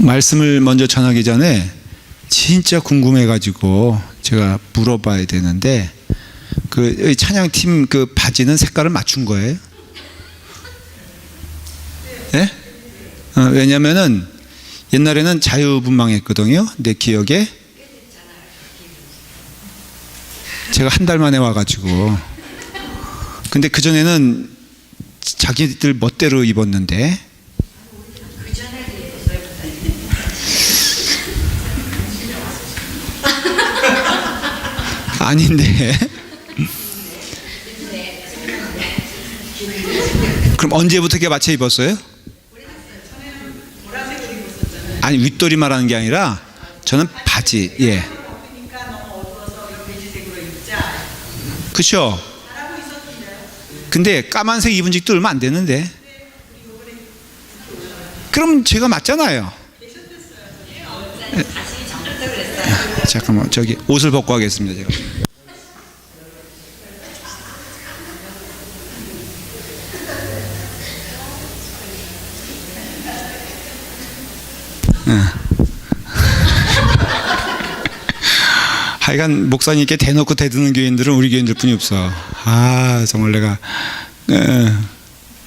말씀을 먼저 전하기 전에 진짜 궁금해가지고 제가 물어봐야 되는데, 그 찬양팀 그 바지는 색깔을 맞춘 거예요? 예? 왜냐면은 옛날에는 자유분방했거든요. 내 기억에 제가 한 달 만에 와가지고, 근데 그 전에는 자기들 멋대로 입었는데. 아닌데. 그럼 언제부터 이렇게 맞춰 입었어요? 아니, 윗돌이 말하는 게 아니라 저는 바지. 예. 그렇죠? 근데 까만색 입은 지도 얼마 안 됐는데. 그럼 제가 맞잖아요. 잠깐만, 저기 옷을 벗고 하겠습니다. 제가. 하여간 목사님께 대놓고 대드는 교인들은 우리 교인들 뿐이 없어. 아, 정말 내가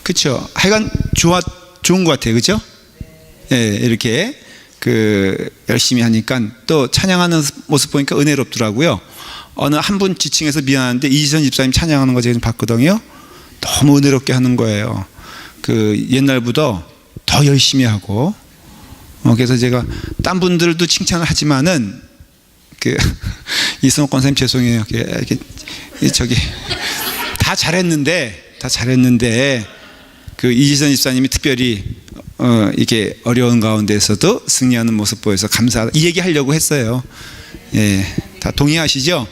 그쵸. 하여간 좋은 것 같아요. 그죠? 예, 이렇게 그 열심히 하니까 또 찬양하는 모습 보니까 은혜롭더라고요. 어느 한 분 지칭해서 미안한데 이지선 집사님 찬양하는 거 제가 봤거든요. 너무 은혜롭게 하는 거예요. 그 옛날보다 더 열심히 하고. 그래서 제가 딴 분들도 칭찬을 하지만은 그 이승옥 권사님 죄송해요. 이렇게 저기 다 잘했는데 그 이지선 집사님이 특별히 이게 어려운 가운데서도 승리하는 모습 보여서 감사하다, 이 얘기 하려고 했어요. 예, 다 동의하시죠?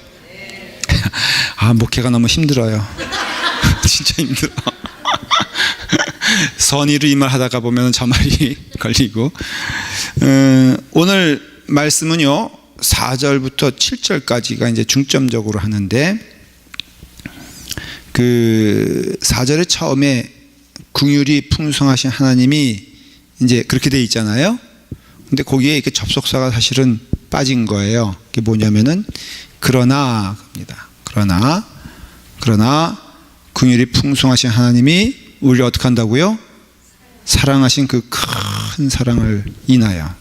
아, 목회가 너무 힘들어요. 진짜 힘들어. 선의로 이 말 하다가 보면 저 말이 걸리고. 오늘 말씀은요 4절부터 7절까지가 이제 중점적으로 하는데, 그 4절의 처음에 긍휼이 풍성하신 하나님이 이제 그렇게 돼 있잖아요. 근데 거기에 이렇게 접속사가 사실은 빠진 거예요. 그게 뭐냐면은 그러나 겁니다. 그러나 긍휼이 풍성하신 하나님이 우리를 어떻게 한다고요? 사랑하신 그 큰 사랑을 인하여.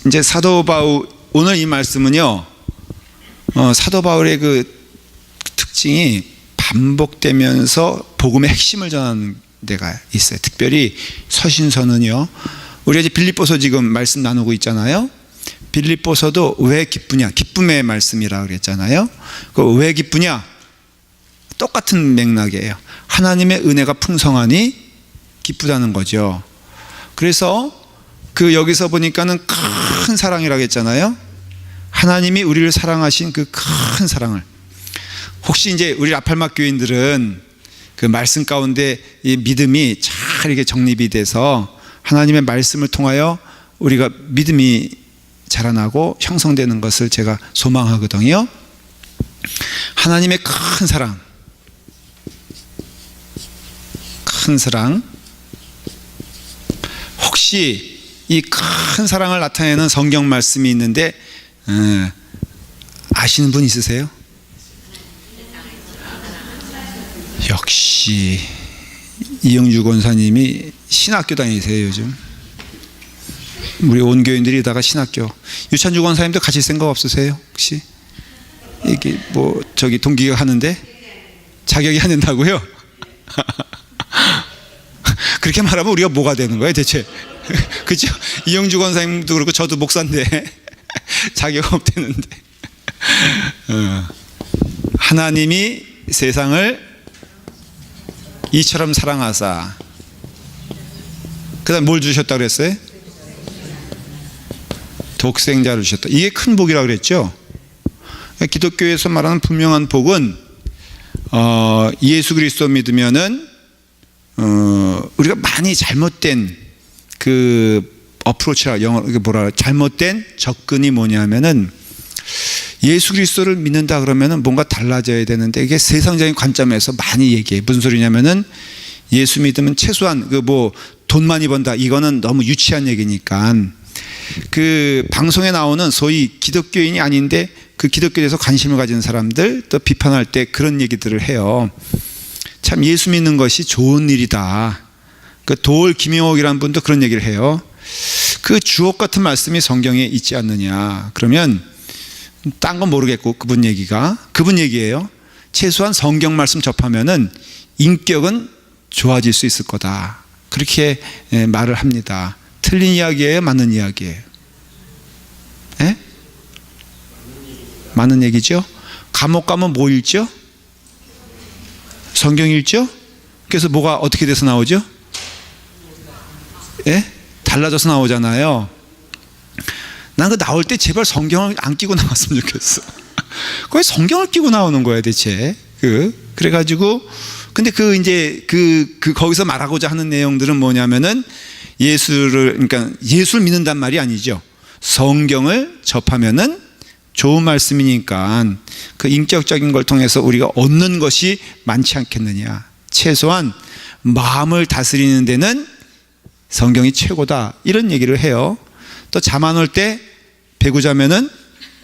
이제 사도 바울, 오늘 이 말씀은요 사도 바울의 그 특징이 반복되면서 복음의 핵심을 전하는 데가 있어요. 특별히 서신서는요, 우리가 이제 빌립보서 지금 말씀 나누고 있잖아요. 빌립보서도 왜 기쁘냐, 기쁨의 말씀이라 그랬잖아요. 그 왜 기쁘냐, 똑같은 맥락이에요. 하나님의 은혜가 풍성하니 기쁘다는 거죠. 그래서 그 여기서 보니까는 큰 사랑이라고 했잖아요. 하나님이 우리를 사랑하신 그 큰 사랑을, 혹시 이제 우리 라팔막 교인들은 그 말씀 가운데 이 믿음이 잘 이렇게 정립이 돼서 하나님의 말씀을 통하여 우리가 믿음이 자라나고 형성되는 것을 제가 소망하거든요. 하나님의 큰 사랑, 혹시 이 큰 사랑을 나타내는 성경 말씀이 있는데 아시는 분 있으세요? 역시 이영주 권사님이 신학교 다니세요. 요즘 우리 온 교인들이 다가 신학교. 유찬주 권사님도 가실 생각 없으세요? 혹시 이게 뭐 저기 동기가 하는데 자격이 안 된다고요? 그렇게 말하면 우리가 뭐가 되는 거예요 대체? 그죠? 이영주 권사님도 그렇고 저도 목사인데 자격 없대는데. 하나님이 세상을 이처럼 사랑하사, 그 다음 뭘 주셨다고 그랬어요? 독생자를 주셨다. 이게 큰 복이라고 그랬죠. 기독교에서 말하는 분명한 복은 예수 그리스도 믿으면은 우리가 많이 잘못된 그 어프로치라, 영어로 이게 뭐라, 잘못된 접근이 뭐냐면은 예수 그리스도를 믿는다 그러면은 뭔가 달라져야 되는데, 이게 세상적인 관점에서 많이 얘기해. 무슨 소리냐면은 예수 믿으면 최소한 그 뭐 돈 많이 번다. 이거는 너무 유치한 얘기니까 그 방송에 나오는 소위 기독교인이 아닌데 그 기독교에 대해서 관심을 가진 사람들 또 비판할 때 그런 얘기들을 해요. 참 예수 믿는 것이 좋은 일이다. 그 도올 김용옥이라는 분도 그런 얘기를 해요. 그 주옥 같은 말씀이 성경에 있지 않느냐. 그러면 딴 건 모르겠고 그분 얘기예요. 최소한 성경 말씀 접하면은 인격은 좋아질 수 있을 거다. 그렇게 말을 합니다. 틀린 이야기예요? 맞는 이야기예요? 예? 맞는 얘기죠? 감옥 가면 뭐 읽죠? 성경 읽죠? 그래서 뭐가 어떻게 돼서 나오죠? 예? 달라져서 나오잖아요. 난 그 나올 때 제발 성경을 안 끼고 나왔으면 좋겠어. 거기 성경을 끼고 나오는 거야 대체. 그래가지고 근데 거기서 말하고자 하는 내용들은 뭐냐면은 그러니까 예수를 믿는단 말이 아니죠. 성경을 접하면은 좋은 말씀이니까 그 인격적인 걸 통해서 우리가 얻는 것이 많지 않겠느냐. 최소한 마음을 다스리는 데는 성경이 최고다. 이런 얘기를 해요. 또 잠 안 올 때 배구 자면은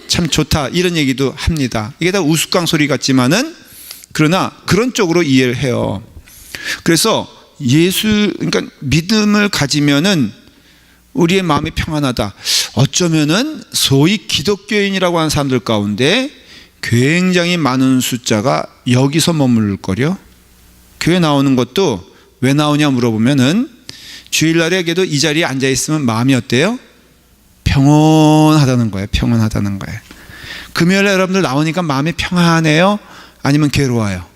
참 좋다. 이런 얘기도 합니다. 이게 다 우스꽝 소리 같지만은 그러나 그런 쪽으로 이해를 해요. 그래서 그러니까 믿음을 가지면은 우리의 마음이 평안하다. 어쩌면은 소위 기독교인이라고 하는 사람들 가운데 굉장히 많은 숫자가 여기서 머무를 거려. 교회 나오는 것도 왜 나오냐 물어보면은 주일날에도 이 자리에 앉아 있으면 마음이 어때요? 평온하다는 거예요. 평온하다는 거예요. 금요일에 여러분들 나오니까 마음이 평안해요? 아니면 괴로워요?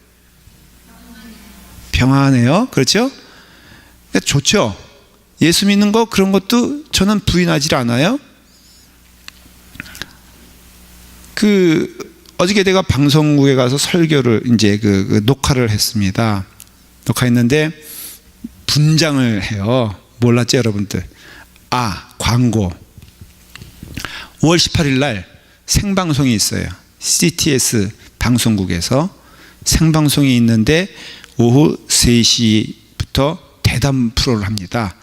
평안해요. 그렇죠? 좋죠. 예수 믿는 거 그런 것도 저는 부인하지 않아요. 어저께 내가 방송국에 가서 설교를 이제 녹화를 했습니다. 녹화했는데 분장을 해요. 몰랐죠, 여러분들? 광고. 5월 18일 날 생방송이 있어요. CTS 방송국에서 생방송이 있는데 오후 3시부터 대담 프로를 합니다.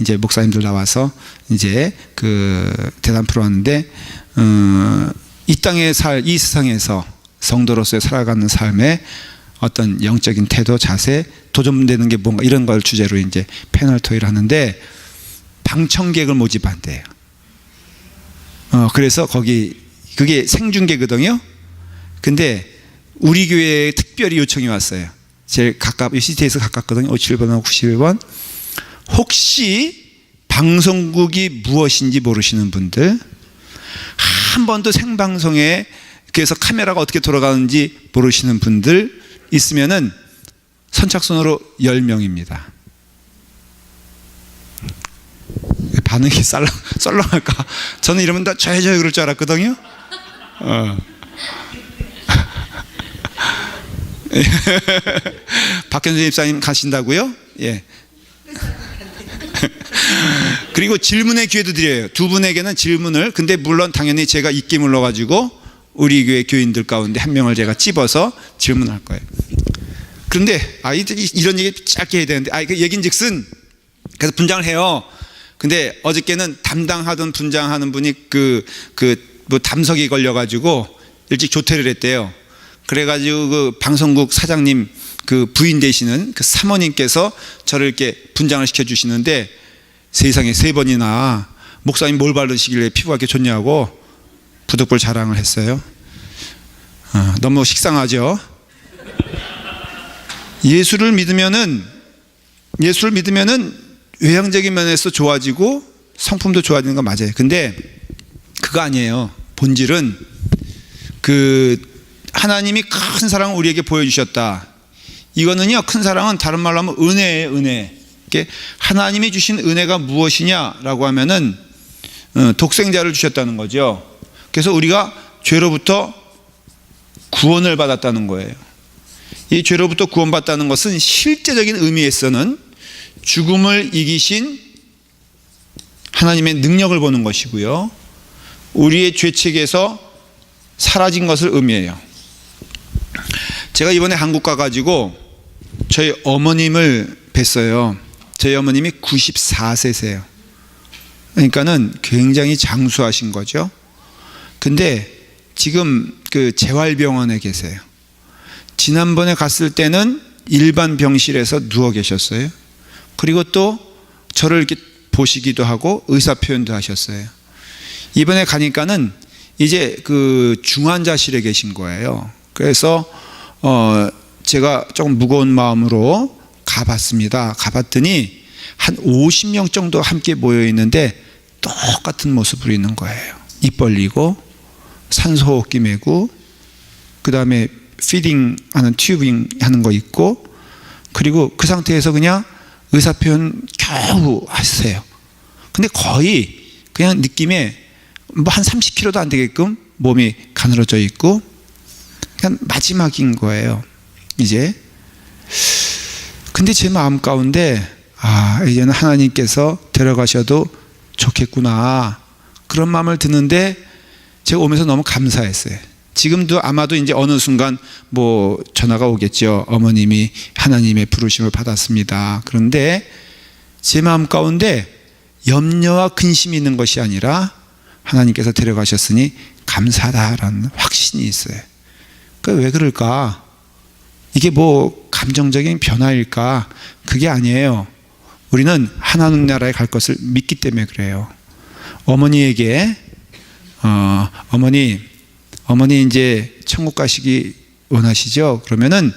이제 목사님들 나와서 이제 대담 프로 하는데 이 세상에서 성도로서의 살아가는 삶에 어떤 영적인 태도, 자세, 도전되는 게 뭔가 이런 걸 주제로 이제 패널 토의를 하는데 방청객을 모집한대요. 그래서 그게 생중계거든요. 근데 우리 교회에 특별히 요청이 왔어요. 제일 CT에서 가깝거든요. 57번하고 91번. 혹시 방송국이 무엇인지 모르시는 분들, 한 번도 생방송에 그래서 카메라가 어떻게 돌아가는지 모르시는 분들 있으면은 선착순으로 10명입니다. 반응이 썰렁할까? 저는 이러면 다 저요 그럴 줄 알았거든요. 박현수 집사님 가신다고요? 예. 그리고 질문의 기회도 드려요. 두 분에게는 질문을. 근데 물론 당연히 제가 입기 물러가지고 우리 교회 교인들 가운데 한 명을 제가 찝어서 질문할 거예요. 그런데 이런 얘기 짧게 해야 되는데 그 얘긴즉슨 그래서 분장을 해요. 근데 어저께는 담당하던 분장하는 분이 뭐 담석이 걸려가지고 일찍 조퇴를 했대요. 그래가지고 방송국 사장님 부인 되시는 사모님께서 저를 이렇게 분장을 시켜주시는데 세상에 3번이나 목사님 뭘 바르시길래 피부가 이렇게 좋냐고 부득불 자랑을 했어요. 너무 식상하죠. 예수를 믿으면은 외형적인 면에서 좋아지고 성품도 좋아지는 건 맞아요. 근데 그거 아니에요. 본질은 하나님이 큰 사랑을 우리에게 보여주셨다. 이거는요, 큰 사랑은 다른 말로 하면 은혜예요, 은혜. 하나님이 주신 은혜가 무엇이냐라고 하면은 독생자를 주셨다는 거죠. 그래서 우리가 죄로부터 구원을 받았다는 거예요. 이 죄로부터 구원받았다는 것은 실제적인 의미에서는 죽음을 이기신 하나님의 능력을 보는 것이고요. 우리의 죄책에서 사라진 것을 의미해요. 제가 이번에 한국 가가지고 저희 어머님을 뵀어요. 저희 어머님이 94세세요. 그러니까는 굉장히 장수하신 거죠. 근데 지금 그 재활병원에 계세요. 지난번에 갔을 때는 일반 병실에서 누워 계셨어요. 그리고 또 저를 이렇게 보시기도 하고 의사 표현도 하셨어요. 이번에 가니까는 이제 그 중환자실에 계신 거예요. 그래서 제가 조금 무거운 마음으로 가봤습니다. 가봤더니 한 50명 정도 함께 모여 있는데 똑같은 모습으로 있는 거예요. 입 벌리고 산소호흡기 메고 그 다음에 피딩 하는 튜빙 하는 거 있고, 그리고 그 상태에서 그냥 의사 표현 겨우 하세요. 근데 거의 그냥 느낌에 뭐 한 30kg도 안 되게끔 몸이 가늘어져 있고 그냥 마지막인 거예요 이제. 근데 제 마음 가운데 이제는 하나님께서 데려가셔도 좋겠구나 그런 마음을 드는데, 제가 오면서 너무 감사했어요. 지금도 아마도 이제 어느 순간 뭐 전화가 오겠죠. 어머님이 하나님의 부르심을 받았습니다. 그런데 제 마음 가운데 염려와 근심이 있는 것이 아니라 하나님께서 데려가셨으니 감사하다라는 확신이 있어요. 그러니까 왜 그럴까? 이게 뭐 감정적인 변화일까? 그게 아니에요. 우리는 하나님 나라에 갈 것을 믿기 때문에 그래요. 어머니에게 어머니 이제 천국 가시기 원하시죠? 그러면은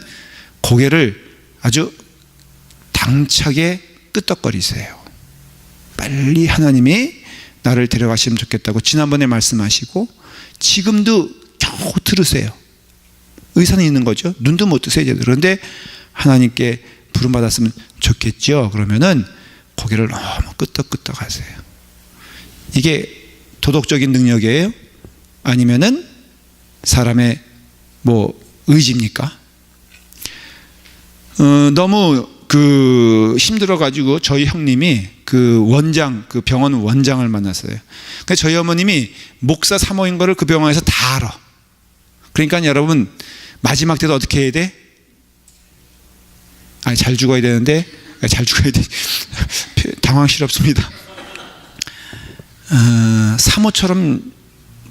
고개를 아주 당차게 끄덕거리세요. 빨리 하나님이 나를 데려가시면 좋겠다고 지난번에 말씀하시고 지금도 겨우 들으세요. 의사는 있는 거죠. 눈도 못 뜨세요. 그런데 하나님께 부름받았으면 좋겠죠. 그러면은 고개를 너무 끄덕끄덕 하세요. 이게 도덕적인 능력이에요? 아니면은 사람의 뭐 의지입니까? 너무 힘들어 가지고 저희 형님이 그 병원 원장을 만났어요. 그러니까 저희 어머님이 목사 사모인 거를 그 병원에서 다 알아. 그러니까 여러분 마지막 때도 어떻게 해야 돼? 잘 죽어야 되는데 잘 죽어야 돼. 당황스럽습니다. 사모처럼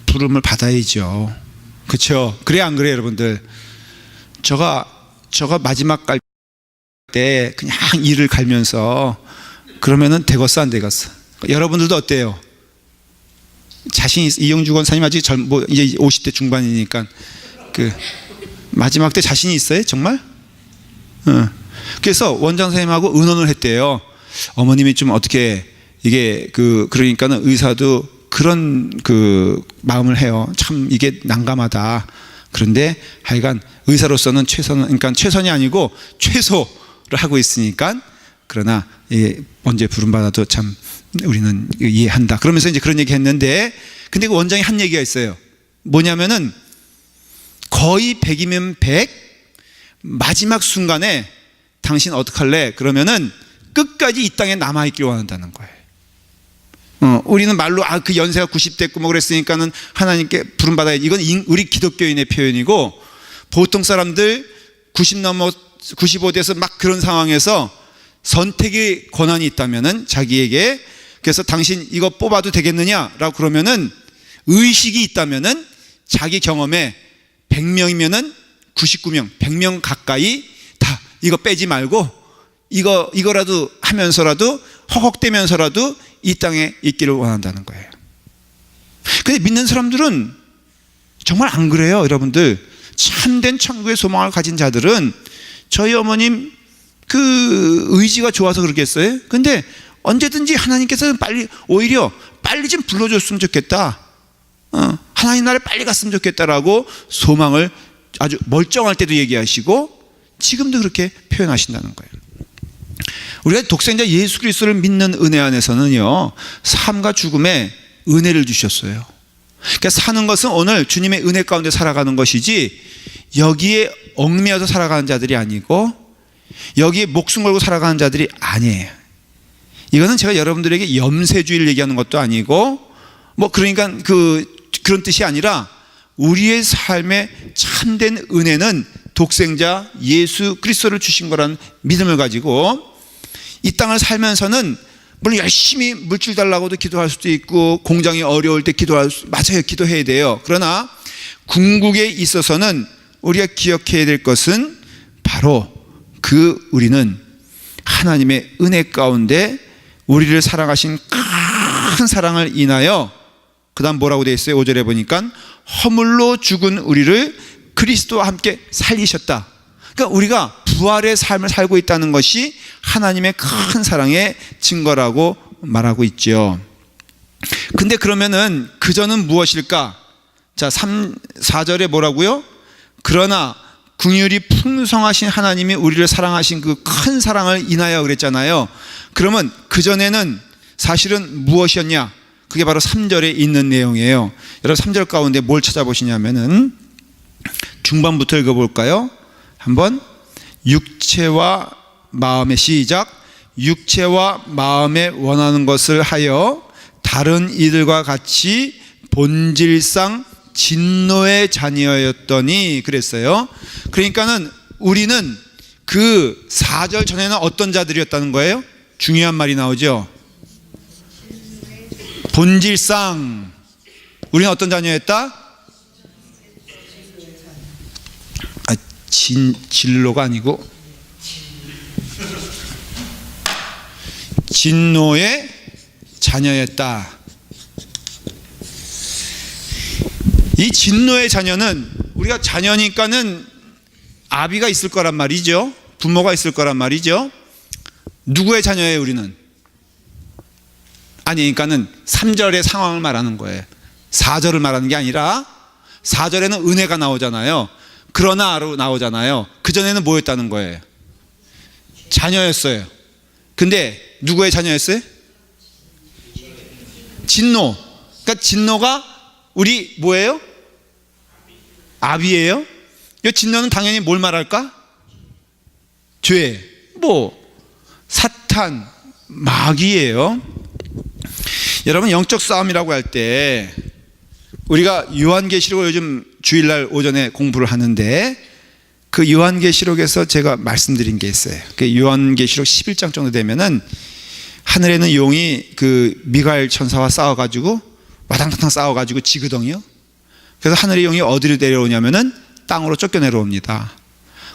부름을 받아야죠. 그렇죠? 그래 안 그래요, 여러분들? 저가 마지막 갈 때 그냥 이를 갈면서 그러면은 되겠어 안 되겠어? 여러분들도 어때요? 자신 이영주 권사님 아직 이제 50대 중반이니까 그 마지막 때 자신이 있어요, 정말? 그래서 원장 선생님하고 의논을 했대요. 어머님이 좀 어떻게 이게 그러니까는 의사도 그런 마음을 해요. 참 이게 난감하다. 그런데 하여간 의사로서는 그러니까 최선이 아니고 최소를 하고 있으니까, 그러나 언제 부름받아도 참 우리는 이해한다. 그러면서 이제 그런 얘기 했는데, 근데 그 원장이 한 얘기가 있어요. 뭐냐면은 거의 100이면 100 마지막 순간에 당신 어떡할래? 그러면은 끝까지 이 땅에 남아있길 원한다는 거예요. 우리는 말로 그 연세가 90됐고 뭐 그랬으니까는 하나님께 부름받아야지. 이건 우리 기독교인의 표현이고, 보통 사람들 90 넘어 95돼서 막 그런 상황에서 선택의 권한이 있다면은 자기에게, 그래서 당신 이거 뽑아도 되겠느냐라고 그러면은 의식이 있다면은 자기 경험에 100명이면은 99명, 100명 가까이 다 이거 빼지 말고 이거라도 하면서라도 허걱대면서라도 이 땅에 있기를 원한다는 거예요. 근데 믿는 사람들은 정말 안 그래요, 여러분들. 참된 천국의 소망을 가진 자들은 저희 어머님 그 의지가 좋아서 그러겠어요? 근데 언제든지 하나님께서는 오히려 빨리 좀 불러줬으면 좋겠다. 하나님 나라에 빨리 갔으면 좋겠다라고 소망을 아주 멀쩡할 때도 얘기하시고 지금도 그렇게 표현하신다는 거예요. 우리가 독생자 예수 그리스도를 믿는 은혜 안에서는요, 삶과 죽음에 은혜를 주셨어요. 그러니까 사는 것은 오늘 주님의 은혜 가운데 살아가는 것이지 여기에 얽매여서 살아가는 자들이 아니고 여기에 목숨 걸고 살아가는 자들이 아니에요. 이거는 제가 여러분들에게 염세주의를 얘기하는 것도 아니고 뭐 그러니까 그런 뜻이 아니라 우리의 삶의 참된 은혜는 독생자 예수 그리스도를 주신 거라는 믿음을 가지고 이 땅을 살면서는 물론 열심히 물질 달라고도 기도할 수도 있고 공장이 어려울 때 맞아요, 기도해야 돼요. 그러나 궁극에 있어서는 우리가 기억해야 될 것은 바로 우리는 하나님의 은혜 가운데 우리를 사랑하신 큰 사랑을 인하여, 그 다음 뭐라고 되어 있어요? 5절에 보니까 허물로 죽은 우리를 그리스도와 함께 살리셨다. 그러니까 우리가 부활의 삶을 살고 있다는 것이 하나님의 큰 사랑의 증거라고 말하고 있죠. 근데 그러면은 그전은 무엇일까? 자, 4절에 뭐라고요? 그러나 긍휼이 풍성하신 하나님이 우리를 사랑하신 그 큰 사랑을 인하여 그랬잖아요. 그러면 그전에는 사실은 무엇이었냐? 그게 바로 3절에 있는 내용이에요. 여러분 3절 가운데 뭘 찾아보시냐면은 중반부터 읽어볼까요? 한번 육체와 마음의 시작. 육체와 마음에 원하는 것을 하여 다른 이들과 같이 본질상 진노의 자녀였더니 그랬어요. 그러니까는 우리는 그 4절 전에는 어떤 자들이었다는 거예요? 중요한 말이 나오죠. 본질상 우리는 어떤 자녀였다? 진로가 아니고 진노의 자녀였다. 이 진노의 자녀는 우리가 자녀니까는 아비가 있을 거란 말이죠. 부모가 있을 거란 말이죠. 누구의 자녀예요, 우리는? 아니, 그러니까는 3절의 상황을 말하는 거예요. 4절을 말하는 게 아니라 4절에는 은혜가 나오잖아요. 그러나로 나오잖아요. 그전에는 뭐였다는 거예요? 자녀였어요. 근데 누구의 자녀였어요? 진노. 그러니까 진노가 우리 뭐예요? 아비예요. 이 진노는 당연히 뭘 말할까? 죄, 사탄, 마귀예요. 여러분 영적 싸움이라고 할 때 우리가 요한계시록을 요즘 주일날 오전에 공부를 하는데 그 요한계시록에서 제가 말씀드린 게 있어요. 그 요한계시록 11장 정도 되면은 하늘에는 용이 그 미가엘 천사와 싸워가지고 와당탕탕 싸워가지고 지그덩이요. 그래서 하늘의 용이 어디로 내려오냐면은 땅으로 쫓겨 내려옵니다.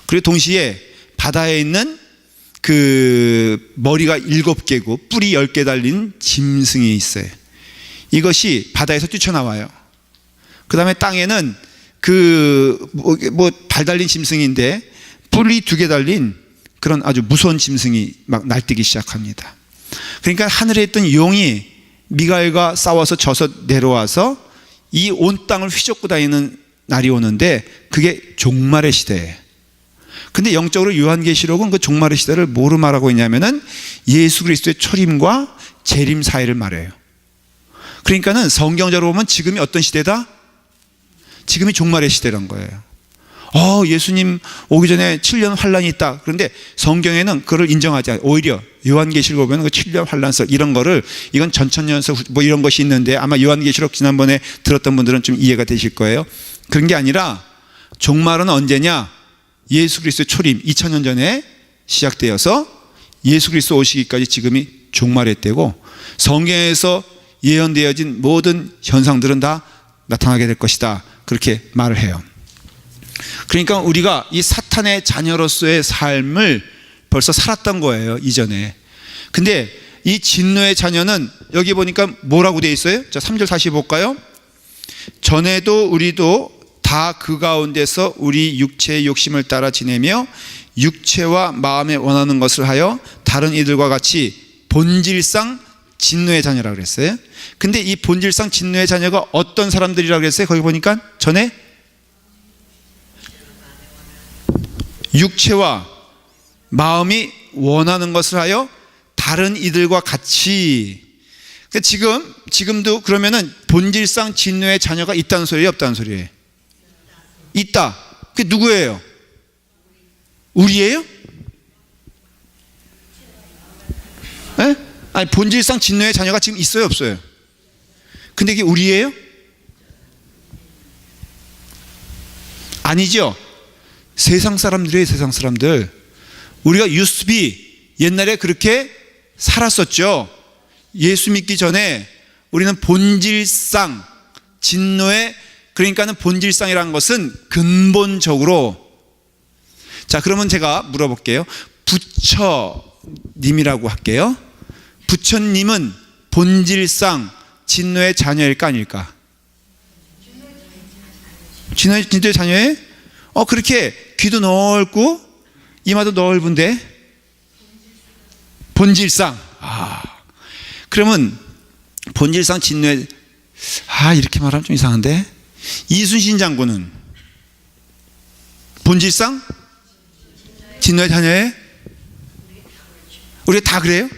그리고 동시에 바다에 있는 그 머리가 7개고 뿔이 10개 달린 짐승이 있어요. 이것이 바다에서 뛰쳐나와요. 그 다음에 땅에는 발 달린 짐승인데 뿔이 2개 달린 그런 아주 무서운 짐승이 막 날뛰기 시작합니다. 그러니까 하늘에 있던 용이 미가엘과 싸워서 져서 내려와서 이 온 땅을 휘젓고 다니는 날이 오는데 그게 종말의 시대예요. 근데 영적으로 요한계시록은 그 종말의 시대를 뭐로 말하고 있냐면은 예수 그리스도의 초림과 재림 사이를 말해요. 그러니까는 성경적으로 보면 지금이 어떤 시대다? 지금이 종말의 시대란 거예요. 예수님 오기 전에 7년 환란이 있다. 그런데 성경에는 그걸 인정하지 않아요. 오히려 요한계시록 보면 그 7년 환란설 이런 거를 이건 전천년서 이런 것이 있는데 아마 요한계시록 지난번에 들었던 분들은 좀 이해가 되실 거예요. 그런 게 아니라 종말은 언제냐? 예수 그리스도의 초림 2000년 전에 시작되어서 예수 그리스도 오시기까지 지금이 종말의 때고 성경에서 예언되어진 모든 현상들은 다 나타나게 될 것이다. 그렇게 말을 해요. 그러니까 우리가 이 사탄의 자녀로서의 삶을 벌써 살았던 거예요, 이전에. 근데 이 진노의 자녀는 여기 보니까 뭐라고 되어 있어요? 자, 3절 다시 볼까요? 전에도 우리도 다 그 가운데서 우리 육체의 욕심을 따라 지내며 육체와 마음에 원하는 것을 하여 다른 이들과 같이 본질상 진노의 자녀라고 그랬어요. 근데 이 본질상 진노의 자녀가 어떤 사람들이라고 그랬어요? 거기 보니까 전에 육체와 마음이 원하는 것을 하여 다른 이들과 같이. 그러니까 지금도 그러면은 본질상 진노의 자녀가 있다는 소리예요, 없다는 소리예요? 있다. 그게 누구예요? 우리예요? 네? 아니, 본질상 진노의 자녀가 지금 있어요, 없어요? 근데 이게 우리예요? 아니죠. 세상 사람들이에요, 세상 사람들. 우리가 옛날에 그렇게 살았었죠. 예수 믿기 전에 우리는 본질상 진노의, 그러니까는 본질상이라는 것은 근본적으로, 자 그러면 제가 물어볼게요. 부처님이라고 할게요. 부처님은 본질상 진노의 자녀일까 아닐까? 진노의 자녀예요? 그렇게 귀도 넓고 이마도 넓은데 본질상, 그러면 본질상 진노의, 이렇게 말하면 좀 이상한데, 이순신 장군은 본질상 진노의 자녀예요? 우리가 다 그래요?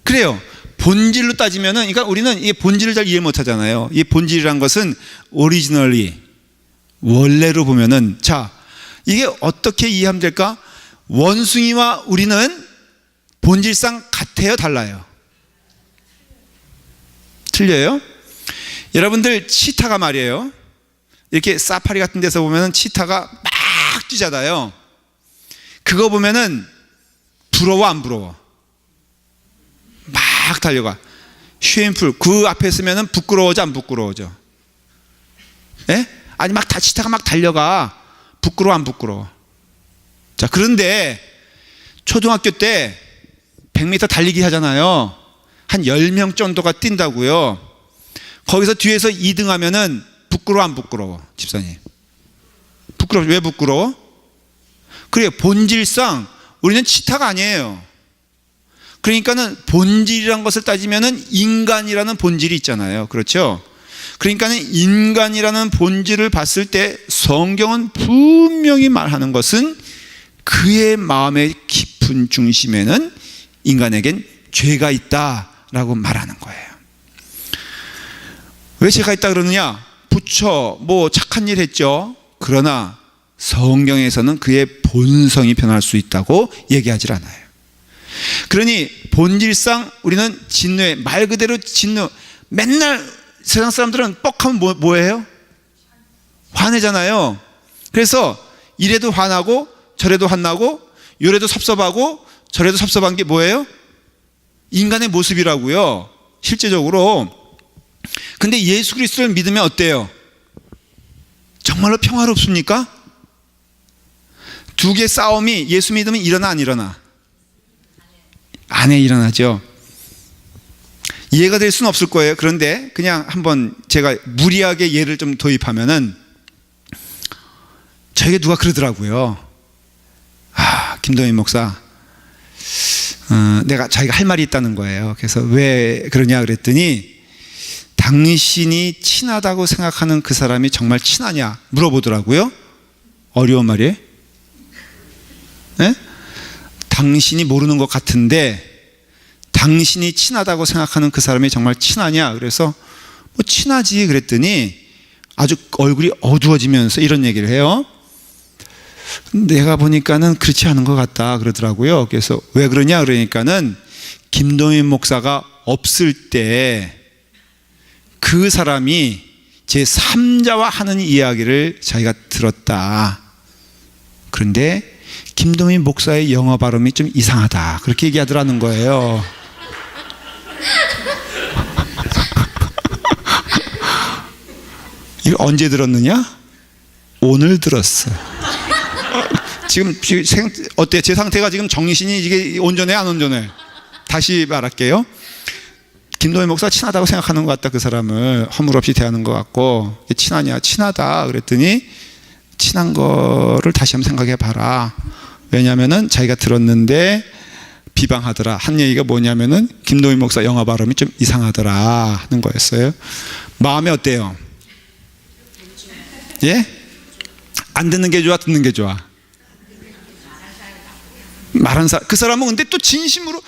그래요. 본질로 따지면은, 그러니까 우리는 이 본질을 잘 이해 못 하잖아요. 이 본질이란 것은 오리지널리, 원래로 보면은, 자, 이게 어떻게 이해하면 될까? 원숭이와 우리는 본질상 같아요, 달라요? 틀려요? 여러분들 치타가 말이에요, 이렇게 사파리 같은 데서 보면은 치타가 막 뛰잖아요. 그거 보면은 부러워 안 부러워? 막 달려가. 슈엠풀 그 앞에 있으면은 부끄러워져 안 부끄러워져? 예? 아니 막 치타가 막 달려가. 부끄러워 안 부끄러워? 자, 그런데 초등학교 때 100m 달리기 하잖아요. 한 10명 정도가 뛴다고요. 거기서 뒤에서 2등 하면은 부끄러워 안 부끄러워? 집사님, 부끄러워. 왜 부끄러워? 그래요. 본질상 우리는 치타가 아니에요. 그러니까는 본질이라는 것을 따지면은 인간이라는 본질이 있잖아요. 그렇죠? 그러니까는 인간이라는 본질을 봤을 때 성경은 분명히 말하는 것은 그의 마음의 깊은 중심에는 인간에겐 죄가 있다라고 말하는 거예요. 왜 죄가 있다 그러느냐? 부처 뭐 착한 일 했죠. 그러나 성경에서는 그의 본성이 변할 수 있다고 얘기하지 않아요. 그러니 본질상 우리는 진노에, 말 그대로 진노, 맨날 세상 사람들은 뻑하면 뭐예요? 화내잖아요. 그래서 이래도 화나고 저래도 화나고 요래도 섭섭하고 저래도 섭섭한 게 뭐예요? 인간의 모습이라고요, 실제적으로. 근데 예수 그리스도를 믿으면 어때요? 정말로 평화롭습니까? 두 개의 싸움이 예수 믿으면 일어나 안 일어나? 안 일어나죠. 이해가 될 수는 없을 거예요. 그런데 그냥 한번 제가 무리하게 예를 좀 도입하면은, 저에게 누가 그러더라고요. 김동인 목사, 자기가 할 말이 있다는 거예요. 그래서 왜 그러냐 그랬더니, 당신이 친하다고 생각하는 그 사람이 정말 친하냐 물어보더라고요. 어려운 말이에요. 네? 당신이 모르는 것 같은데 당신이 친하다고 생각하는 그 사람이 정말 친하냐? 그래서 뭐 친하지 그랬더니 아주 얼굴이 어두워지면서 이런 얘기를 해요. 내가 보니까는 그렇지 않은 것 같다 그러더라고요. 그래서 왜 그러냐 그러니까는 김동인 목사가 없을 때 그 사람이 제 3자와 하는 이야기를 자기가 들었다. 그런데 김동인 목사의 영어 발음이 좀 이상하다, 그렇게 얘기하더라는 거예요. 이거 언제 들었느냐? 오늘 들었어. 지금 어때? 제 상태가 지금 정신이 이게 온전해 안 온전해? 다시 말할게요. 김동인 목사 친하다고 생각하는 것 같다. 그 사람을 허물없이 대하는 것 같고, 친하냐? 친하다 그랬더니 친한 거를 다시 한번 생각해 봐라. 왜냐하면은 자기가 들었는데 비방하더라. 한 얘기가 뭐냐면은 김동인 목사 영어 발음이 좀 이상하더라 하는 거였어요. 마음이 어때요? 예? 안 듣는 게 좋아, 듣는 게 좋아? 말한 사람, 그 사람은 근데 또 진심으로,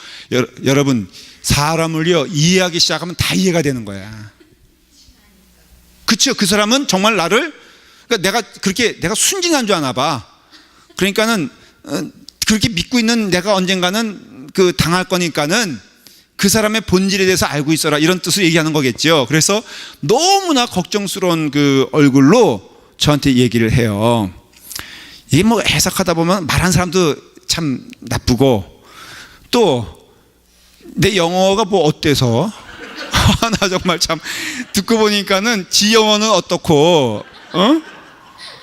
여러분 사람을요 이해하기 시작하면 다 이해가 되는 거야. 그렇죠? 그 사람은 정말 나를, 그러니까 내가 순진한 줄 아나 봐. 그러니까는 그렇게 믿고 있는 내가 언젠가는 그 당할 거니까는 그 사람의 본질에 대해서 알고 있어라, 이런 뜻으로 얘기하는 거겠죠. 그래서 너무나 걱정스러운 그 얼굴로 저한테 얘기를 해요. 이게 뭐 해석하다 보면 말한 사람도 참 나쁘고, 또 내 영어가 뭐 어때서? 나 정말 참 듣고 보니까는 지 영어는 어떻고,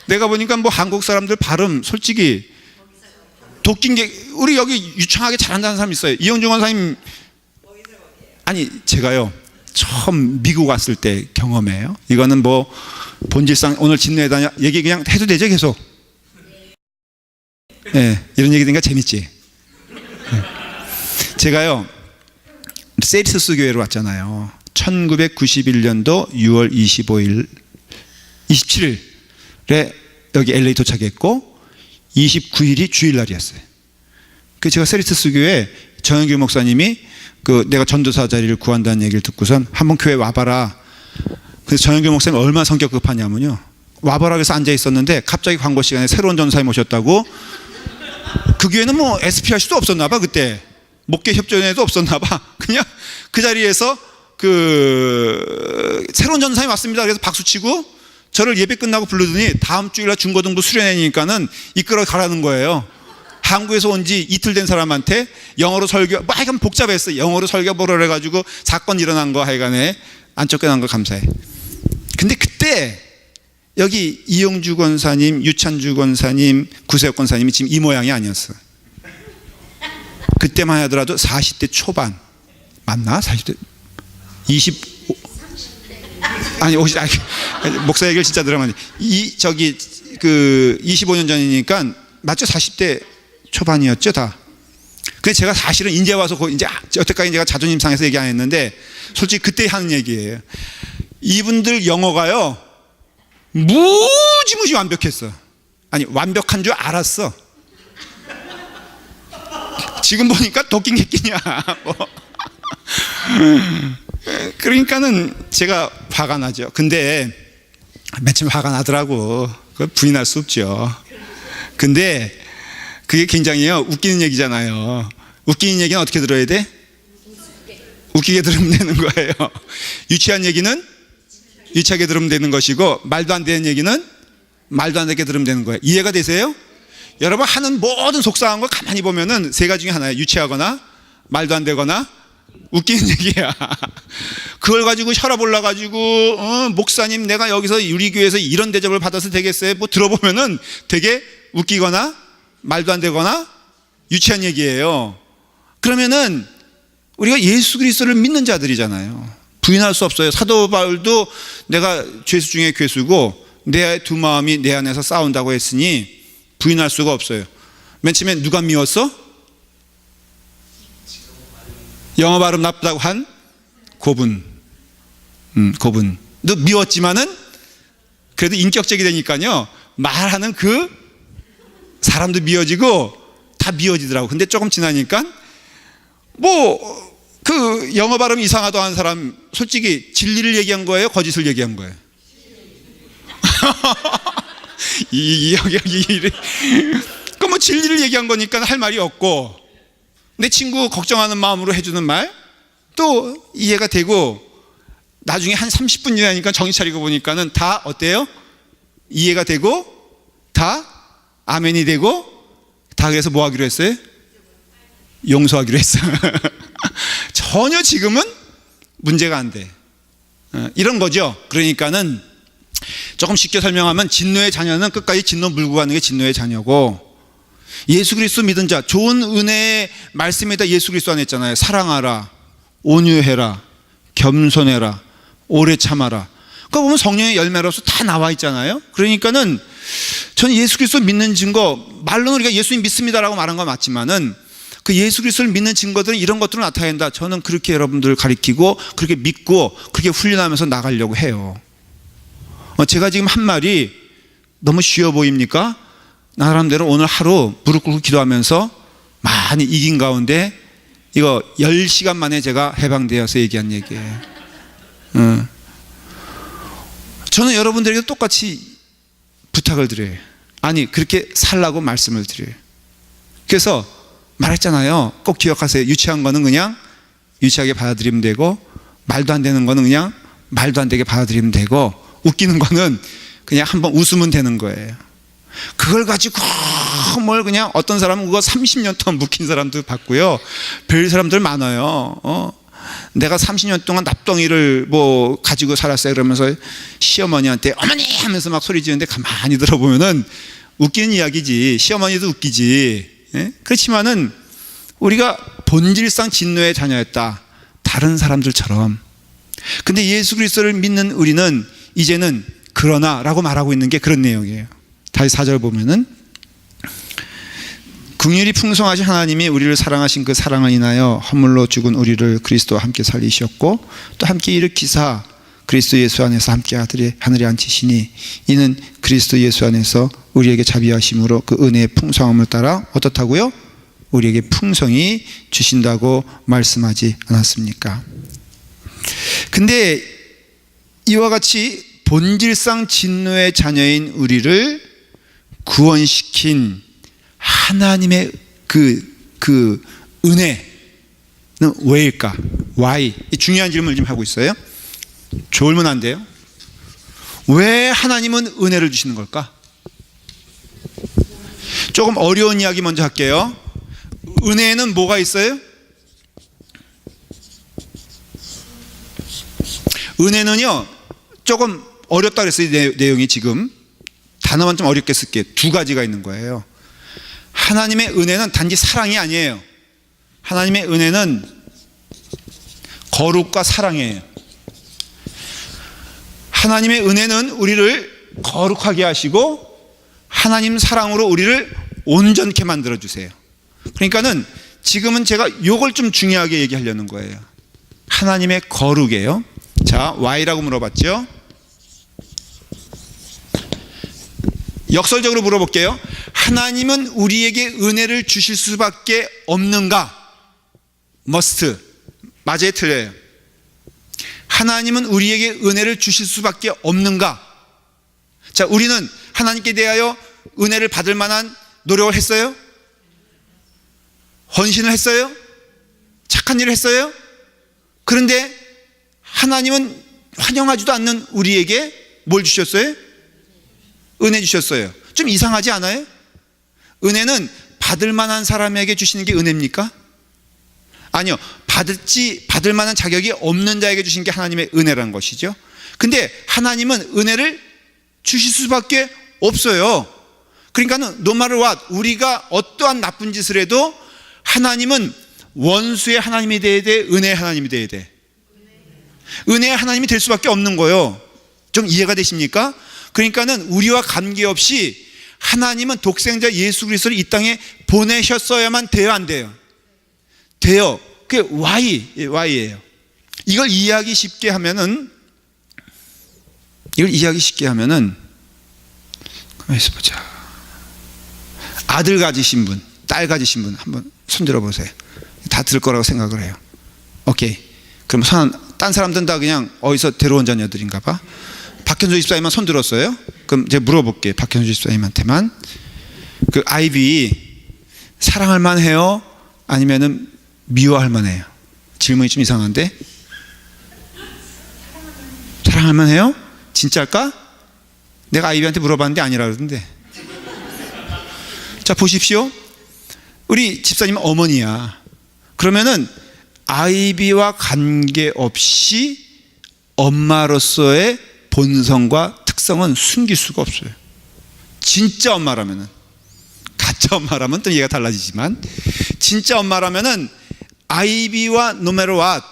내가 보니까 뭐 한국 사람들 발음 솔직히 도끼인 게, 우리 여기 유창하게 잘한다는 사람 있어요. 이영중 원사님. 아니, 제가요 처음 미국 왔을 때 경험이에요. 이거는 뭐 본질상 오늘 진노에다 얘기 그냥 해도 되죠, 계속? 네, 이런 얘기 되니까 재밌지. 네. 제가요 세리스스 교회로 왔잖아요. 1991년도 6월 27일에 여기 LA 도착했고 29일이 주일날이었어요. 그 제가 세리스스 교회 정영규 목사님이 그 내가 전도사 자리를 구한다는 얘기를 듣고선 한번 교회 와봐라. 그래서 정영규 목사님 얼마나 성격 급하냐면요, 와봐라 그래서 앉아 있었는데 갑자기 광고 시간에 새로운 전도사님 오셨다고. 그 교회는 뭐 SPRC도 없었나 봐. 그때 목회 협전회도 없었나 봐. 그냥 그 자리에서 그 새로운 전도사님 왔습니다 그래서 박수치고 저를 예배 끝나고 부르더니 다음 주일날 중고등부 수련회니까는 이끌어 가라는 거예요. 한국에서 온 지 이틀 된 사람한테 영어로 설교, 뭐 하여간 복잡했어요. 영어로 설교 보러 해가지고 사건 일어난 거 하여간에 안 쫓겨난 거 감사해. 근데 그때 여기 이용주 권사님, 유찬주 권사님, 구세혁 권사님이 지금 이 모양이 아니었어. 그때만 하더라도 40대 초반 맞나? 40대 25 아니 50 아니, 목사 얘기를 진짜 들으면 저기 그 25년 전이니까 맞죠? 40대 초반이었죠 다. 근데 제가 사실은 이제 와서 이제 여태까지 제가 자존심 상해서 얘기 안 했는데 솔직히 그때 하는 얘기예요. 이분들 영어가요 무지무지 완벽했어. 아니 완벽한 줄 알았어. 지금 보니까 도끼 객기냐 뭐. 그러니까는 제가 화가 나죠. 근데 맨 처음에 화가 나더라고. 그걸 부인할 수 없죠. 근데 그게 굉장히요 웃기는 얘기잖아요. 웃기는 얘기는 어떻게 들어야 돼? 웃기게 들으면 되는 거예요. 유치한 얘기는 유치하게 들으면 되는 것이고, 말도 안 되는 얘기는 말도 안 되게 들으면 되는 거예요. 이해가 되세요? 여러분 하는 모든 속상한 걸 가만히 보면은 세 가지 중에 하나예요. 유치하거나 말도 안 되거나 웃기는 얘기야. 그걸 가지고 혈압 올라가지고 목사님 내가 여기서 우리 교회에서 이런 대접을 받아서 되겠어요? 뭐 들어보면은 되게 웃기거나 말도 안 되거나 유치한 얘기예요. 그러면은 우리가 예수 그리스도를 믿는 자들이잖아요. 부인할 수 없어요. 사도 바울도 내가 죄수 중에 괴수고 내 두 마음이 내 안에서 싸운다고 했으니 부인할 수가 없어요. 맨 처음에 누가 미웠어? 영어 발음 나쁘다고 한 고분. 고분도 미웠지만은 그래도 인격적이 되니까요 말하는 그 사람도 미워지고 다 미워지더라고. 근데 조금 지나니까 뭐 그 영어 발음 이상하다 한 사람 솔직히 진리를 얘기한 거예요? 거짓을 얘기한 거예요? 그 뭐 진리를 얘기한 거니까 할 말이 없고, 내 친구 걱정하는 마음으로 해주는 말 또 이해가 되고, 나중에 한 30분 지나니까 정신 차리고 보니까는 다 어때요? 이해가 되고 다 아멘이 되고 다. 그래서 뭐 하기로 했어요? 용서하기로 했어. 전혀 지금은 문제가 안 돼. 이런 거죠. 그러니까는 조금 쉽게 설명하면 진노의 자녀는 끝까지 진노 물고 가는 게 진노의 자녀고, 예수 그리스도 믿은 자, 좋은 은혜의 말씀에다 예수 그리스도 안 했잖아요. 사랑하라, 온유해라, 겸손해라, 오래 참아라. 그거 보면 성령의 열매로서 다 나와 있잖아요. 그러니까는 저는 예수 그리스도 믿는 증거, 말로는 우리가 예수님 믿습니다라고 말한 건 맞지만은 그 예수 그리스도를 믿는 증거들은 이런 것들을 나타낸다. 저는 그렇게 여러분들을 가리키고 그렇게 믿고 그렇게 훈련하면서 나가려고 해요. 제가 지금 한 말이 너무 쉬워 보입니까? 나름대로 오늘 하루 무릎 꿇고 기도하면서 많이 이긴 가운데 이거 10시간 만에 제가 해방되어서 얘기한 얘기예요. 저는 여러분들에게 똑같이 부탁을 드려요. 아니 그렇게 살라고 말씀을 드려요. 그래서 말했잖아요. 꼭 기억하세요. 유치한 거는 그냥 유치하게 받아들이면 되고, 말도 안 되는 거는 그냥 말도 안 되게 받아들이면 되고, 웃기는 거는 그냥 한번 웃으면 되는 거예요. 그걸 가지고 뭘 그냥 어떤 사람은 그거 30년 동안 묵힌 사람도 봤고요. 별 사람들 많아요. 내가 30년 동안 납덩이를 뭐 가지고 살았어요. 그러면서 시어머니한테 어머니 하면서 막 소리 지르는데 가만히 들어보면은 웃기는 이야기지. 시어머니도 웃기지. 예? 그렇지만은 우리가 본질상 진노의 자녀였다. 다른 사람들처럼. 근데 예수 그리스도를 믿는 우리는 이제는 그러나 라고 말하고 있는 게 그런 내용이에요. 다시 4절 보면은 긍휼이 풍성하신 하나님이 우리를 사랑하신 그 사랑을 인하여 허물로 죽은 우리를 그리스도와 함께 살리셨고 또 함께 일으키사 그리스도 예수 안에서 함께 하늘에 앉히시니 이는 그리스도 예수 안에서 우리에게 자비하심으로 그 은혜의 풍성함을 따라 어떻다고요? 우리에게 풍성히 주신다고 말씀하지 않았습니까? 근데 이와 같이 본질상 진노의 자녀인 우리를 구원시킨 하나님의 그 은혜는 왜일까? Why? 중요한 질문을 지금 하고 있어요. 졸면 안 돼요. 왜 하나님은 은혜를 주시는 걸까? 조금 어려운 이야기 먼저 할게요. 은혜에는 뭐가 있어요? 은혜는요 조금 어렵다 그랬어요. 내용이 지금 단어만 좀 어렵게 쓸게요. 두 가지가 있는 거예요. 하나님의 은혜는 단지 사랑이 아니에요. 하나님의 은혜는 거룩과 사랑이에요. 하나님의 은혜는 우리를 거룩하게 하시고 하나님 사랑으로 우리를 온전케 만들어 주세요. 그러니까는 지금은 제가 요걸 좀 중요하게 얘기하려는 거예요. 하나님의 거룩이에요. 자, Why라고 물어봤죠. 역설적으로 물어볼게요. 하나님은 우리에게 은혜를 주실 수밖에 없는가? must. 맞아요, 틀려요? 하나님은 우리에게 은혜를 주실 수밖에 없는가? 자, 우리는 하나님께 대하여 은혜를 받을 만한 노력을 했어요? 헌신을 했어요? 착한 일을 했어요? 그런데 하나님은 환영하지도 않는 우리에게 뭘 주셨어요? 은혜 주셨어요. 좀 이상하지 않아요? 은혜는 받을 만한 사람에게 주시는 게 은혜입니까? 아니요. 받을 만한 자격이 없는 자에게 주신 게 하나님의 은혜라는 것이죠. 근데 하나님은 은혜를 주실 수밖에 없어요. 그러니까는 no matter what, 우리가 어떠한 나쁜 짓을 해도 하나님은 원수의 하나님이 돼야 돼, 은혜의 하나님이 돼야 돼. 은혜의 하나님이 될 수밖에 없는 거예요. 좀 이해가 되십니까? 그러니까는 우리와 관계없이 하나님은 독생자 예수 그리스도를 이 땅에 보내셨어야만 돼요, 안 돼요? 돼요. 그게 Why예요. 이걸 이해하기 쉽게 하면은 가만있어 보자. 아들 가지신 분, 딸 가지신 분 한번 손 들어보세요. 다 들 거라고 생각을 해요. 오케이. 그럼 딴 사람들은 다 그냥 어디서 데려온 자녀들인가 봐. 박현수 집사님만 손 들었어요? 그럼 제가 물어볼게요. 박현수 집사님한테만. 그 아이비 사랑할 만해요? 아니면은 미워할 만해요? 질문이 좀 이상한데? 사랑할 만해요? 진짜일까? 내가 아이비한테 물어봤는데 아니라 그러던데. 자, 보십시오. 우리 집사님은 어머니야. 그러면은 아이비와 관계없이 엄마로서의 본성과 특성은 숨길 수가 없어요. 진짜 엄마라면은. 가짜 엄마라면 또 얘가 달라지지만 진짜 엄마라면은 아이비와 no matter what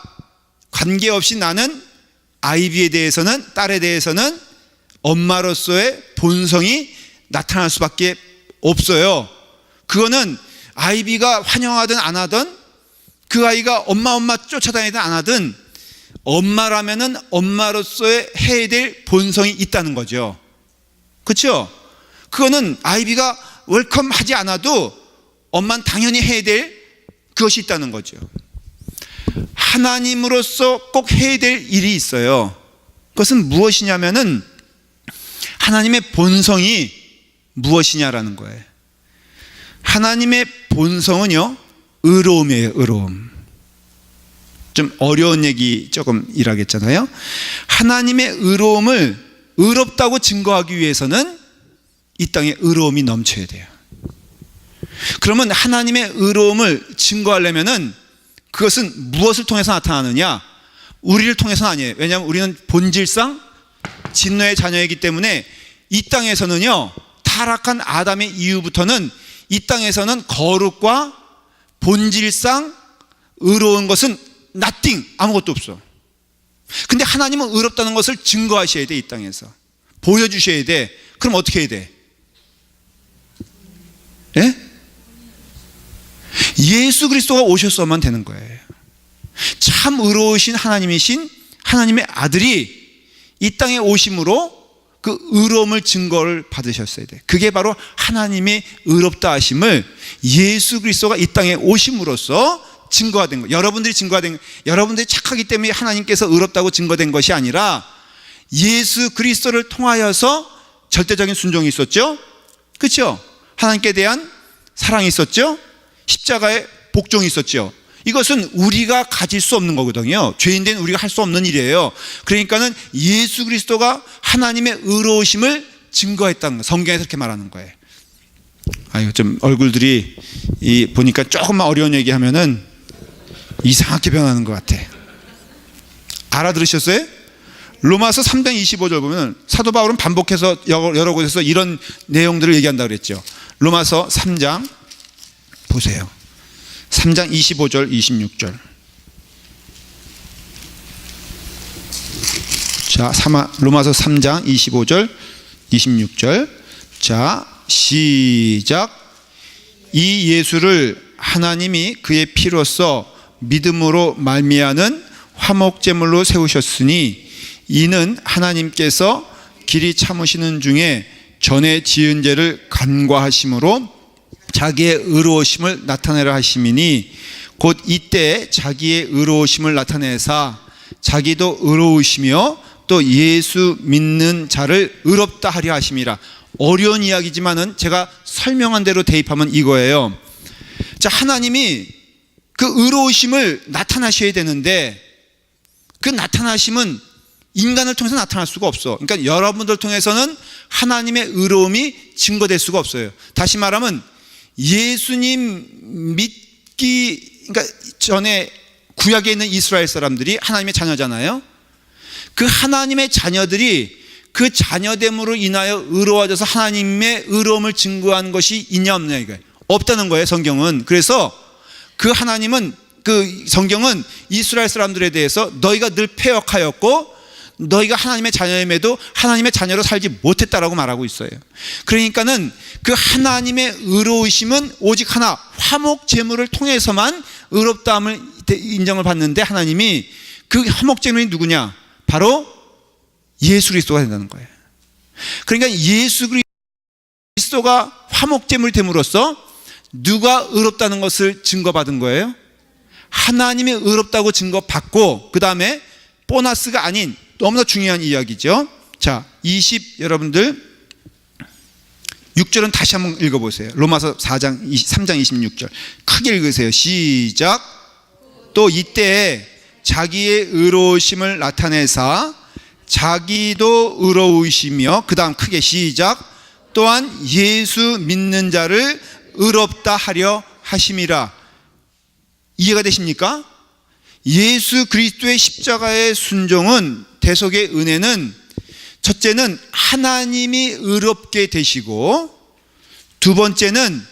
관계없이 나는 아이비에 대해서는, 딸에 대해서는 엄마로서의 본성이 나타날 수밖에 없어요. 그거는 아이비가 환영하든 안 하든, 그 아이가 엄마 쫓아다니든 안 하든 엄마라면은 엄마로서의 해야 될 본성이 있다는 거죠. 그렇죠? 그거는 아이비가 웰컴 하지 않아도 엄마는 당연히 해야 될 그것이 있다는 거죠. 하나님으로서 꼭 해야 될 일이 있어요. 그것은 무엇이냐면은 하나님의 본성이 무엇이냐라는 거예요. 하나님의 본성은요, 의로움이에요. 의로움. 좀 어려운 얘기 조금 일하겠잖아요. 하나님의 의로움을 의롭다고 증거하기 위해서는 이 땅에 의로움이 넘쳐야 돼요. 그러면 하나님의 의로움을 증거하려면은 그것은 무엇을 통해서 나타나느냐? 우리를 통해서는 아니에요. 왜냐하면 우리는 본질상 진노의 자녀이기 때문에 이 땅에서는요, 타락한 아담의 이후부터는 이 땅에서는 거룩과 본질상 의로운 것은 nothing, 아무것도 없어. 근데 하나님은 의롭다는 것을 증거하셔야 돼. 이 땅에서 보여주셔야 돼. 그럼 어떻게 해야 돼? 예? 예수 그리스도가 오셨어만 되는 거예요. 참 의로우신 하나님이신 하나님의 아들이 이 땅에 오심으로 그 의로움을 증거를 받으셨어야 돼. 그게 바로 하나님의 의롭다 하심을 예수 그리스도가 이 땅에 오심으로써 증거가 된 거예요. 여러분들이 증거가 된 거예요. 여러분들이 착하기 때문에 하나님께서 의롭다고 증거된 것이 아니라 예수 그리스도를 통하여서 절대적인 순종이 있었죠. 그렇죠? 하나님께 대한 사랑이 있었죠. 십자가의 복종이 있었죠. 이것은 우리가 가질 수 없는 거거든요. 죄인된 우리가 할 수 없는 일이에요. 그러니까는 예수 그리스도가 하나님의 의로우심을 증거했다는 거, 성경에서 그렇게 말하는 거예요. 아유, 좀 얼굴들이 보니까 조금만 어려운 얘기하면은 이상하게 변하는 것 같아. 알아들으셨어요? 로마서 3장 25절 보면 사도 바울은 반복해서 여러 곳에서 이런 내용들을 얘기한다고 그랬죠. 로마서 3장 보세요. 3장 25절 26절. 자, 로마서 3장 25절 26절. 자, 시작. 이 예수를 하나님이 그의 피로써 믿음으로 말미암은 화목제물로 세우셨으니 이는 하나님께서 길이 참으시는 중에 전에 지은 죄를 간과하심으로 자기의 의로우심을 나타내라 하심이니 곧 이때 자기의 의로우심을 나타내사 자기도 의로우시며 또 예수 믿는 자를 의롭다 하려 하심이라. 어려운 이야기지만은 제가 설명한 대로 대입하면 이거예요. 자, 하나님이 그 의로우심을 나타나셔야 되는데 그 나타나심은 인간을 통해서 나타날 수가 없어. 그러니까 여러분들 통해서는 하나님의 의로움이 증거될 수가 없어요. 다시 말하면 예수님 믿기 그러니까 전에 구약에 있는 이스라엘 사람들이 하나님의 자녀잖아요. 그 하나님의 자녀들이 그 자녀됨으로 인하여 의로워져서 하나님의 의로움을 증거한 것이 있냐 없느냐 이거예요. 없다는 거예요, 성경은. 그래서 그 하나님은 그 성경은 이스라엘 사람들에 대해서 너희가 늘 패역하였고 너희가 하나님의 자녀임에도 하나님의 자녀로 살지 못했다라고 말하고 있어요. 그러니까는 그 하나님의 의로우심은 오직 하나, 화목 제물을 통해서만 의롭다함을 인정을 받는데 하나님이 그 화목 제물이 누구냐? 바로 예수 그리스도가 된다는 거예요. 그러니까 예수 그리스도가 화목 제물이 됨으로써 누가 의롭다는 것을 증거받은 거예요? 하나님이 의롭다고 증거받고 그 다음에 보너스가 아닌 너무나 중요한 이야기죠. 자, 여러분들 6절은 다시 한번 읽어보세요. 로마서 3장 26절 크게 읽으세요. 시작. 또 이때 자기의 의로우심을 나타내사 자기도 의로우시며 그 다음 크게 시작. 또한 예수 믿는 자를 의롭다 하려 하심이라. 이해가 되십니까? 예수 그리스도의 십자가의 순종은 대속의 은혜는 첫째는 하나님이 의롭게 되시고 두 번째는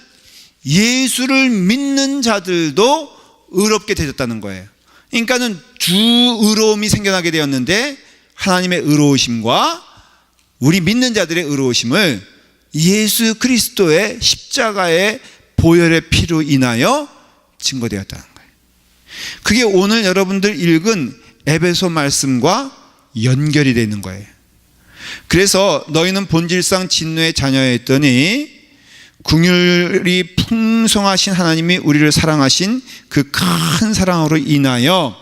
예수를 믿는 자들도 의롭게 되셨다는 거예요. 그러니까는 두 의로움이 생겨나게 되었는데 하나님의 의로우심과 우리 믿는 자들의 의로우심을 예수 그리스도의 십자가의 보혈의 피로 인하여 증거되었다는 거예요. 그게 오늘 여러분들 읽은 에베소 말씀과 연결이 되는 거예요. 그래서 너희는 본질상 진노의 자녀였더니 긍휼이 풍성하신 하나님이 우리를 사랑하신 그 큰 사랑으로 인하여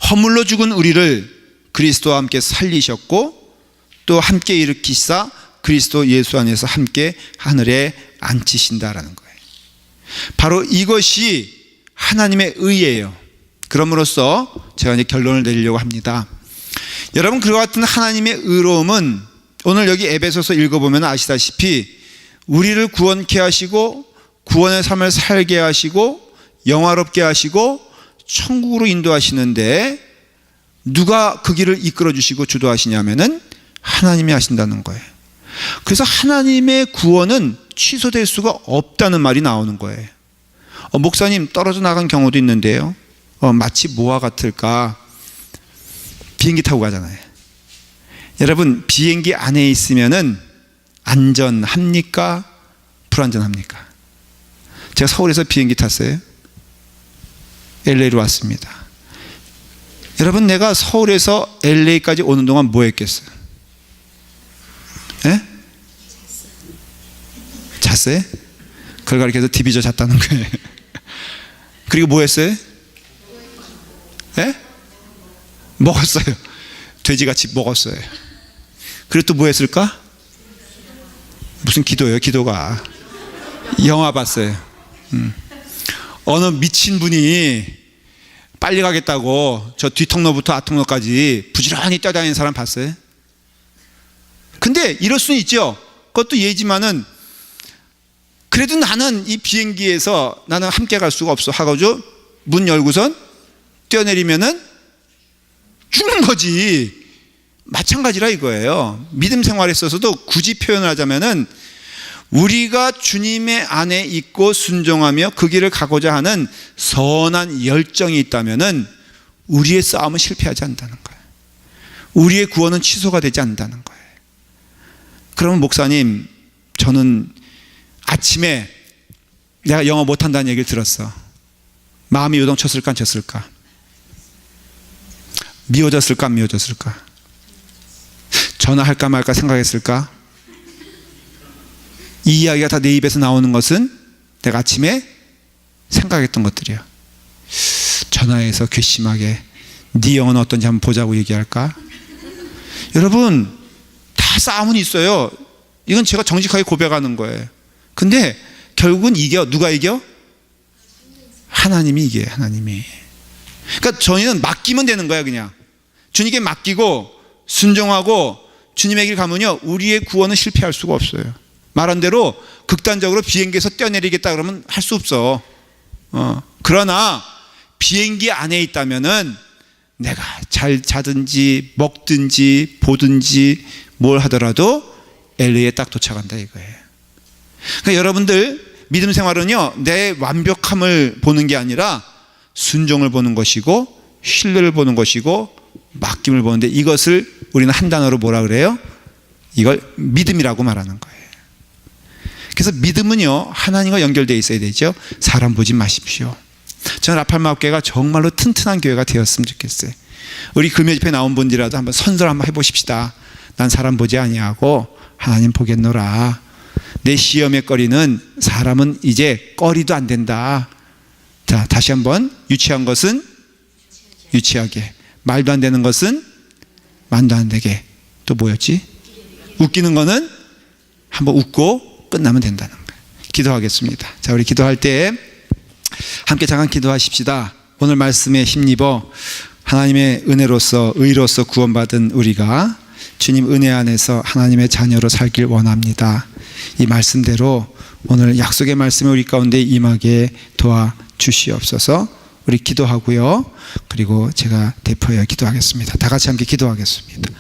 허물로 죽은 우리를 그리스도와 함께 살리셨고 또 함께 일으키사 그리스도 예수 안에서 함께 하늘에 앉히신다라는 거예요. 바로 이것이 하나님의 의예요. 그럼으로써 제가 이제 결론을 내리려고 합니다. 여러분, 그와 같은 하나님의 의로움은 오늘 여기 에베소서 읽어보면 아시다시피 우리를 구원케 하시고 구원의 삶을 살게 하시고 영화롭게 하시고 천국으로 인도하시는데 누가 그 길을 이끌어 주시고 주도하시냐면은 하나님이 하신다는 거예요. 그래서 하나님의 구원은 취소될 수가 없다는 말이 나오는 거예요. 목사님 떨어져 나간 경우도 있는데요. 마치 뭐와 같을까? 비행기 타고 가잖아요. 여러분, 비행기 안에 있으면은 안전합니까? 불안전합니까? 제가 서울에서 비행기 탔어요. LA로 왔습니다. 여러분, 내가 서울에서 LA까지 오는 동안 뭐 했겠어요? 예? 잤어요? 그걸 가리켜서 디비저 잤다는 거예요. 그리고 뭐 했어요? 예? 먹었어요. 돼지같이 먹었어요. 그리고 또 뭐 했을까? 무슨 기도예요, 기도가. 영화 봤어요. 어느 미친 분이 빨리 가겠다고 저 뒷통로부터 앞통로까지 부지런히 뛰어다니는 사람 봤어요? 근데 이럴 수는 있죠. 그것도 예지만은 그래도 나는 이 비행기에서 나는 함께 갈 수가 없어 하고죠. 문 열고선 뛰어내리면은 죽는 거지. 마찬가지라 이거예요. 믿음 생활에 있어서도 굳이 표현을 하자면은 우리가 주님의 안에 있고 순종하며 그 길을 가고자 하는 선한 열정이 있다면은 우리의 싸움은 실패하지 않는다는 거예요. 우리의 구원은 취소가 되지 않는다는 거예요. 그러면 목사님, 저는 아침에 내가 영어 못한다는 얘기를 들었어. 마음이 요동쳤을까 안 쳤을까? 미워졌을까 안 미워졌을까? 전화할까 말까 생각했을까? 이 이야기가 다 내 입에서 나오는 것은 내가 아침에 생각했던 것들이야. 전화해서 괘씸하게 네 영어는 어떤지 한번 보자고 얘기할까? 여러분, 다 싸움은 있어요. 이건 제가 정직하게 고백하는 거예요. 근데 결국은 이겨. 누가 이겨? 하나님이 이겨요. 하나님이. 그러니까 저희는 맡기면 되는 거야. 그냥 주님께 맡기고 순종하고 주님의 길 가면요, 우리의 구원은 실패할 수가 없어요. 말한 대로 극단적으로 비행기에서 뛰어내리겠다 그러면 할 수 없어. 그러나 비행기 안에 있다면은 내가 잘 자든지 먹든지 보든지 뭘 하더라도 LA에 딱 도착한다 이거예요. 그러니까 여러분들 믿음 생활은요, 내 완벽함을 보는 게 아니라 순종을 보는 것이고 신뢰를 보는 것이고 맡김을 보는데, 이것을 우리는 한 단어로 뭐라 그래요? 이걸 믿음이라고 말하는 거예요. 그래서 믿음은요, 하나님과 연결되어 있어야 되죠. 사람 보지 마십시오. 저는 라팔마교회가 정말로 튼튼한 교회가 되었으면 좋겠어요. 우리 금요 집회 나온 분들이라도 한번 선설 한번 해보십시다. 난 사람 보지 아니하고 하나님 보겠노라. 내 시험의 거리는 사람은 이제 거리도 안 된다. 자, 다시 한번. 유치한 것은 유치하게, 말도 안 되는 것은 말도 안 되게, 또 뭐였지? 웃기는 거는 한번 웃고 끝나면 된다는 거예요. 기도하겠습니다. 자, 우리 기도할 때 함께 잠깐 기도하십시다. 오늘 말씀에 힘입어 하나님의 은혜로서 의로서 구원받은 우리가 주님 은혜 안에서 하나님의 자녀로 살길 원합니다. 이 말씀대로 오늘 약속의 말씀이 우리 가운데 임하게 도와주시옵소서. 우리 기도하고요. 그리고 제가 대표하여 기도하겠습니다. 다 같이 함께 기도하겠습니다.